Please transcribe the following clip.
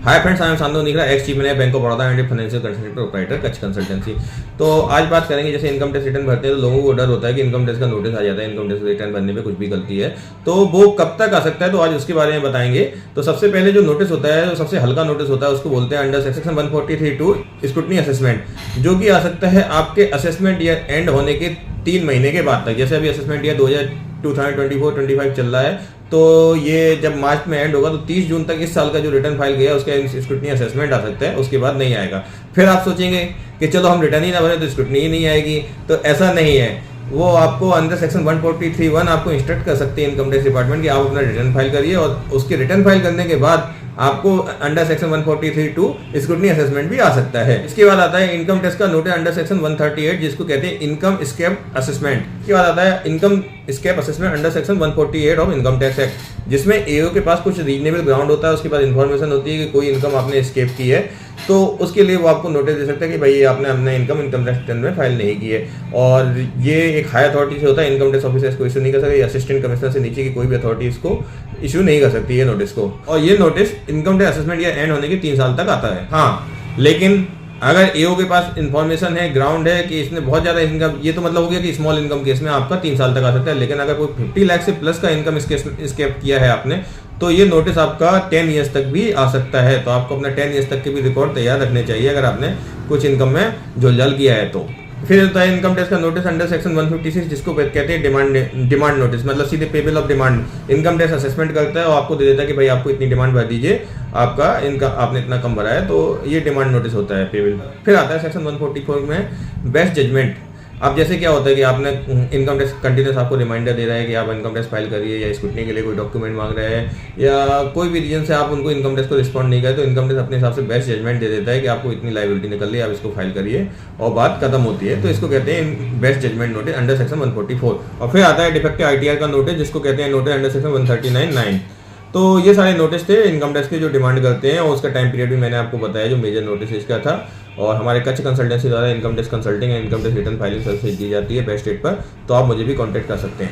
Hi friends, I am Shantanu Nigra, ex chief manager bank of Baroda and financial consultant proprietor Kutch consultancy. तो आज बात करेंगे, जैसे इनकम टैक्स रिटर्न भरते हैं तो लोगों को डर होता है कि इनकम टैक्स का नोटिस आ जाता है, इनकम टैक्स रिटर्न भरने में कुछ भी गलती है तो वो कब तक आ सकता है, तो आज उसके बारे में बताएंगे। तो सबसे पहले जो नोटिस होता है, जो सबसे हल्का नोटिस होता है, उसको बोलते हैं अंडर सेक्शन 143(2) स्क्रूटनी असेसमेंट, जो कि आ सकता है आपके असेसमेंट ईयर एंड होने के 3 महीने के बाद तक। जैसे अभी असेसमेंट ईयर 2024-25 चल रहा है, तो ये जब मार्च में एंड होगा तो 30 जून तक इस साल का जो रिटर्न फाइल गया उसका स्क्रूटनी असेसमेंट आ सकता है, उसके बाद नहीं आएगा। फिर आप सोचेंगे कि चलो हम रिटर्न ही ना भरें तो स्क्रूटनी ही नहीं आएगी, तो ऐसा नहीं है। वो आपको अंडर सेक्शन 143(1) आपको इंस्ट्रक्ट कर सकते हैं इनकम टैक्स डिपार्टमेंट कि आप अपना रिटर्न फाइल करिए, और उसके रिटर्न फाइल करने के बाद आपको अंडर सेक्शन 143(2) स्क्रूटनी असेसमेंट भी आ सकता है। इसके बाद आता है इनकम टैक्स का नोटिस अंडर सेक्शन 138, जिसको कहते हैं इनकम स्केप असेसमेंट। इसके बाद आता है income escape assessment under section 148 of income tax act, जिसमें एओ के पास कुछ रीजनेबल ग्राउंड होता है, उसके बाद इन्फॉर्मेशन होती है कि कोई इनकम आपने स्केप की है, तो उसके लिए वो आपको नोटिस दे सकता है कि भाई आपने अपना इनकम टैक्स रिटर्न में फाइल नहीं की है। और ये एक हाई अथॉरिटी से होता है, इनकम टैक्स ऑफिसर इसको इशू नहीं कर सकता, असिस्टेंट कमिश्नर से नीचे की कोई भी अथॉरिटी इसको इशू नहीं कर सकती है नोटिस को। और ये नोटिस इनकम टैक्स असेसमेंट या एंड होने के 3 साल तक आता है। हाँ, लेकिन अगर एओ के पास इन्फॉर्मेशन है, ग्राउंड है कि इसने बहुत ज्यादा इनकम, ये तो मतलब हो गया कि स्मॉल इनकम केस में आपका 3 साल तक आ सकता है। लेकिन अगर कोई 50 लाख से प्लस का इनकम स्केप किया है आपने, तो ये नोटिस आपका 10 ईयर्स तक भी आ सकता है। तो आपको अपना 10 ईयर्स तक के भी रिकॉर्ड तैयार रखने चाहिए अगर आपने कुछ इनकम में झोलझाल किया है तो। फिर होता है इनकम टैक्स का नोटिस अंडर सेक्शन 156, जिसको कहते हैं डिमांड नोटिस, मतलब सीधे payable of demand. Income tax assessment करता है और आपको दे देता है कि भाई आपको इतनी डिमांड भर दीजिए, आपका इनका आपने इतना कम भरा है, तो ये डिमांड नोटिस होता है पेबल। फिर आता है सेक्शन 144 में बेस्ट जजमेंट। अब जैसे क्या होता है कि आपने इनकम टैक्स कंटिन्यूस आपको रिमाइंडर दे रहा है कि आप इनकम टैक्स फाइल करिए, या स्क्रूटनी के लिए कोई डॉक्यूमेंट मांग रहे हैं, या कोई भी रीजन से आप उनको इनकम टैक्स को रिस्पॉन्ड नहीं करे, तो इनकम टैक्स अपने हिसाब से बेस्ट जजमेंट दे देता है कि आपको इतनी लायबिलिटी निकल रही है, आप इसको फाइल करिए, और बात खत्म होती है। तो इसको कहते हैं best judgment notice under section 144। और फिर आता है डिफेक्टिव आईटीआर का नोटिस, जिसको कहते हैं नोटिस अंडर सेक्शन 139(9). तो ये सारे नोटिस थे इनकम टैक्स के जो डिमांड करते हैं, और उसका टाइम पीरियड भी मैंने आपको बताया जो मेजर नोटिस इसका था। और हमारे कच्छ कंसल्टेंसी द्वारा income tax consulting and income tax return filing service दी जाती है बेस्ट रेट पर, तो आप मुझे भी कांटेक्ट कर सकते हैं।